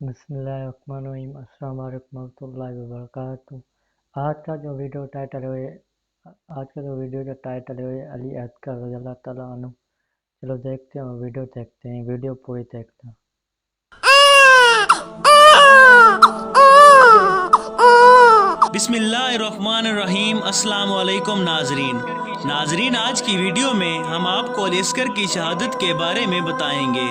بسم اللہ الرحمن الرحیم۔ السلام علیکم ورحمۃ اللہ وبرکاتہ۔ آج کا جو ویڈیو ٹائٹل ہے علی اصغر رضی اللہ تعالیٰ عنہ۔ چلو دیکھتے ہیں ویڈیو ویڈیو پوری دیکھتے ہیں۔ بسم اللہ الرحمن الرحیم۔ السلام علیکم ناظرین، آج کی ویڈیو میں ہم آپ کو علی اصغر کی شہادت کے بارے میں بتائیں گے۔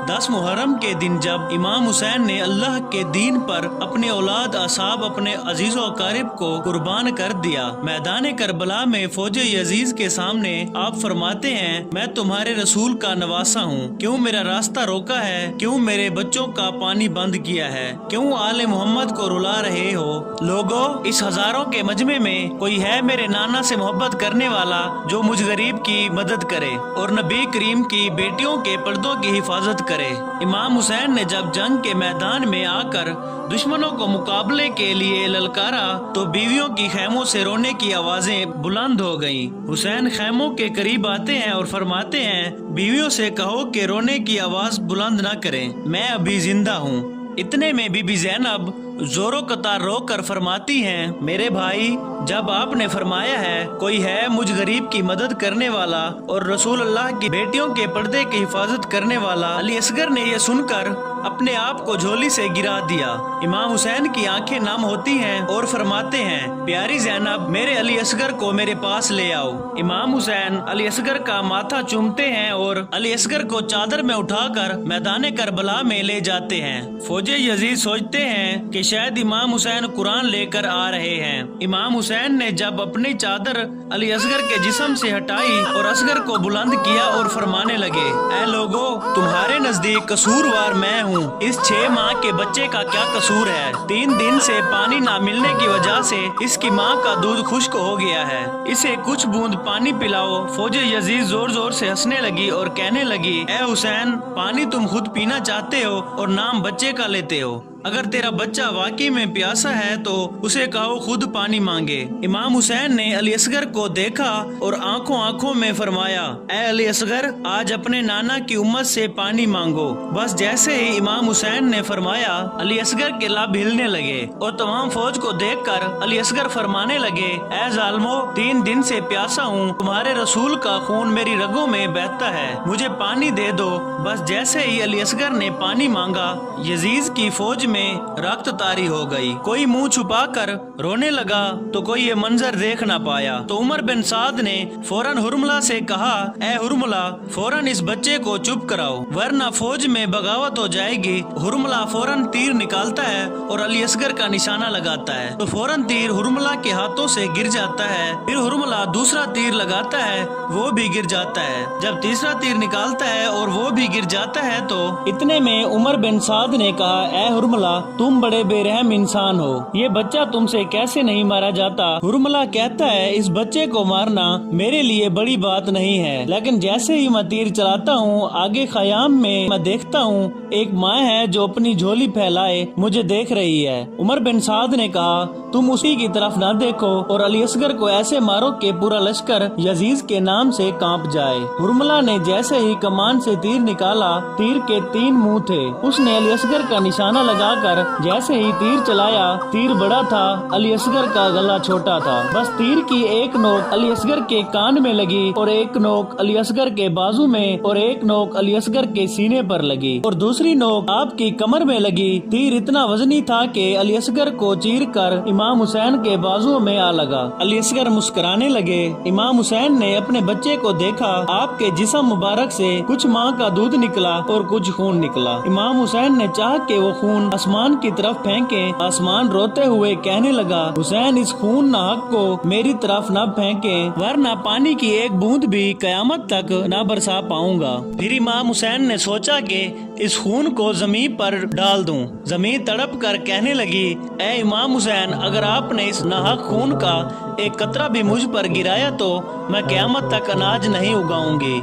10 محرم کے دن جب امام حسین نے اللہ کے دین پر اپنے اولاد اصحاب اپنے عزیز و اقارب کو قربان کر دیا، میدان کربلا میں فوج یزید کے سامنے آپ فرماتے ہیں، میں تمہارے رسول کا نواسا ہوں، کیوں میرا راستہ روکا ہے، کیوں میرے بچوں کا پانی بند کیا ہے، کیوں آل محمد کو رلا رہے ہو؟ لوگوں، اس ہزاروں کے مجمع میں کوئی ہے میرے نانا سے محبت کرنے والا جو مجھ غریب کی مدد کرے اور نبی کریم کی بیٹیوں کے پردوں کی حفاظت کرے۔ امام حسین نے جب جنگ کے میدان میں آ کر دشمنوں کو مقابلے کے لیے للکارا تو بیویوں کی خیموں سے رونے کی آوازیں بلند ہو گئیں۔ حسین خیموں کے قریب آتے ہیں اور فرماتے ہیں، بیویوں سے کہو کہ رونے کی آواز بلند نہ کریں، میں ابھی زندہ ہوں۔ اتنے میں بی بی زینب زورو قطار رو کر فرماتی ہیں، میرے بھائی، جب آپ نے فرمایا ہے کوئی ہے مجھ غریب کی مدد کرنے والا اور رسول اللہ کی بیٹیوں کے پردے کی حفاظت کرنے والا، علی اصغر نے یہ سن کر اپنے آپ کو جھولی سے گرا دیا۔ امام حسین کی آنکھیں نم ہوتی ہیں اور فرماتے ہیں، پیاری زینب، میرے علی اصغر کو میرے پاس لے آؤ۔ امام حسین علی اصغر کا ماتھا چومتے ہیں اور علی اصغر کو چادر میں اٹھا کر میدان کربلا میں لے جاتے ہیں۔ فوج یزید سوچتے ہیں کہ شاید امام حسین قرآن لے کر آ رہے ہیں۔ امام حسین نے جب اپنی چادر علی اصغر کے جسم سے ہٹائی اور اصغر کو بلند کیا اور فرمانے لگے، اے لوگو، تمہارے نزدیک قصوروار میں ہوں، اس 6 ماہ کے بچے کا کیا قصور ہے؟ 3 دن سے پانی نہ ملنے کی وجہ سے اس کی ماں کا دودھ خشک ہو گیا ہے، اسے کچھ بوند پانی پلاؤ۔ فوج یزید زور زور سے ہنسنے لگی اور کہنے لگی، اے حسین، پانی تم خود پینا چاہتے ہو اور نام بچے کا لیتے ہو، اگر تیرا بچہ واقعی میں پیاسا ہے تو اسے کہو خود پانی مانگے۔ امام حسین نے علی اصغر کو دیکھا اور آنکھوں میں فرمایا، اے علی اصغر، آج اپنے نانا کی امت سے پانی مانگو۔ بس جیسے ہی امام حسین نے فرمایا، علی اصغر کے لب ہلنے لگے اور تمام فوج کو دیکھ کر علی اصغر فرمانے لگے، اے ظالمو، 3 دن سے پیاسا ہوں، تمہارے رسول کا خون میری رگوں میں بہتا ہے، مجھے پانی دے دو۔ بس جیسے ہی علی اصغر نے پانی مانگا، یزید کی فوج میں رخت طاری ہو گئی۔ کوئی منہ چھپا کر رونے لگا تو کوئی یہ منظر دیکھ نہ پایا، تو عمر بن سعد نے فوراً حرملہ سے کہا، اے حرملہ، فوراً اس بچے کو چپ کراؤ ورنہ فوج میں بغاوت ہو جائے گی۔ حرملہ فوراً تیر نکالتا ہے اور علی اصغر کا نشانہ لگاتا ہے تو فوراً تیر حرملہ کے ہاتھوں سے گر جاتا ہے۔ پھر حرملہ دوسرا تیر لگاتا ہے، وہ بھی گر جاتا ہے۔ جب تیسرا تیر نکالتا ہے اور وہ بھی گر جاتا ہے تو اتنے میں عمر بن سعد نے کہا، اے حرملہ، تم بڑے بے رحم انسان ہو، یہ بچہ تم سے کیسے نہیں مارا جاتا؟ حرملہ کہتا ہے، اس بچے کو مارنا میرے لیے بڑی بات نہیں ہے، لیکن جیسے ہی میں تیر چلاتا ہوں، آگے خیام میں دیکھتا ہوں ایک ماں ہے جو اپنی جھولی پھیلائے مجھے دیکھ رہی ہے۔ عمر بن سعد نے کہا، تم اسی کی طرف نہ دیکھو اور علی اصغر کو ایسے مارو کہ پورا لشکر یزید کے نام سے کانپ جائے۔ حرملہ نے جیسے ہی کمان سے تیر نکالا، تیر کے 3 منہ تھے، اس نے علی اصغر کا نشانہ لگا کر جیسے ہی تیر چلایا، تیر بڑا تھا، علی اصغر کا گلا چھوٹا تھا۔ بس تیر کی ایک نوک علی اصغر کے کان میں لگی اور ایک نوک علی اصغر کے بازو میں اور ایک نوک علی اصغر کے سینے پر لگی اور دوسری نوک آپ کی کمر میں لگی۔ تیر اتنا وزنی تھا کہ علی اصغر کو چیر کر امام حسین کے بازو میں آ لگا۔ علی اصغر مسکرانے لگے۔ امام حسین نے اپنے بچے کو دیکھا، آپ کے جسم مبارک سے کچھ ماں کا دودھ نکلا اور کچھ خون نکلا۔ امام حسین نے چاہ کہ وہ خون آسمان کی طرف پھینکے، آسمان روتے ہوئے کہنے لگا، حسین، اس خون ناحق کو میری طرف نہ پھینکیں ورنہ پانی کی ایک بوند بھی قیامت تک نہ برسا پاؤں گا۔ پھر امام حسین نے سوچا کہ اس خون کو زمین پر ڈال دوں۔ زمین تڑپ کر کہنے لگی، اے امام حسین، اگر آپ نے اس ناحق خون کا ایک قطرہ بھی مجھ پر گرایا تو میں قیامت تک اناج نہیں اگاؤں گی۔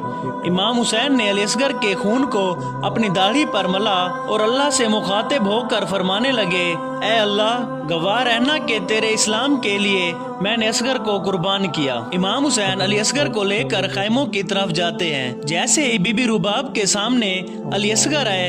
امام حسین نے علی اصغر کے خون کو اپنی داڑھی پر ملا اور اللہ سے مخاطب ہو کر فرمانے لگے، اے اللہ، گواہ رہنا کہ تیرے اسلام کے لیے میں نے اصغر کو قربان کیا۔ امام حسین علی اصغر کو لے کر خیموں کی طرف جاتے ہیں۔ جیسے ہی بی بی رباب کے سامنے علی اصغر آئے،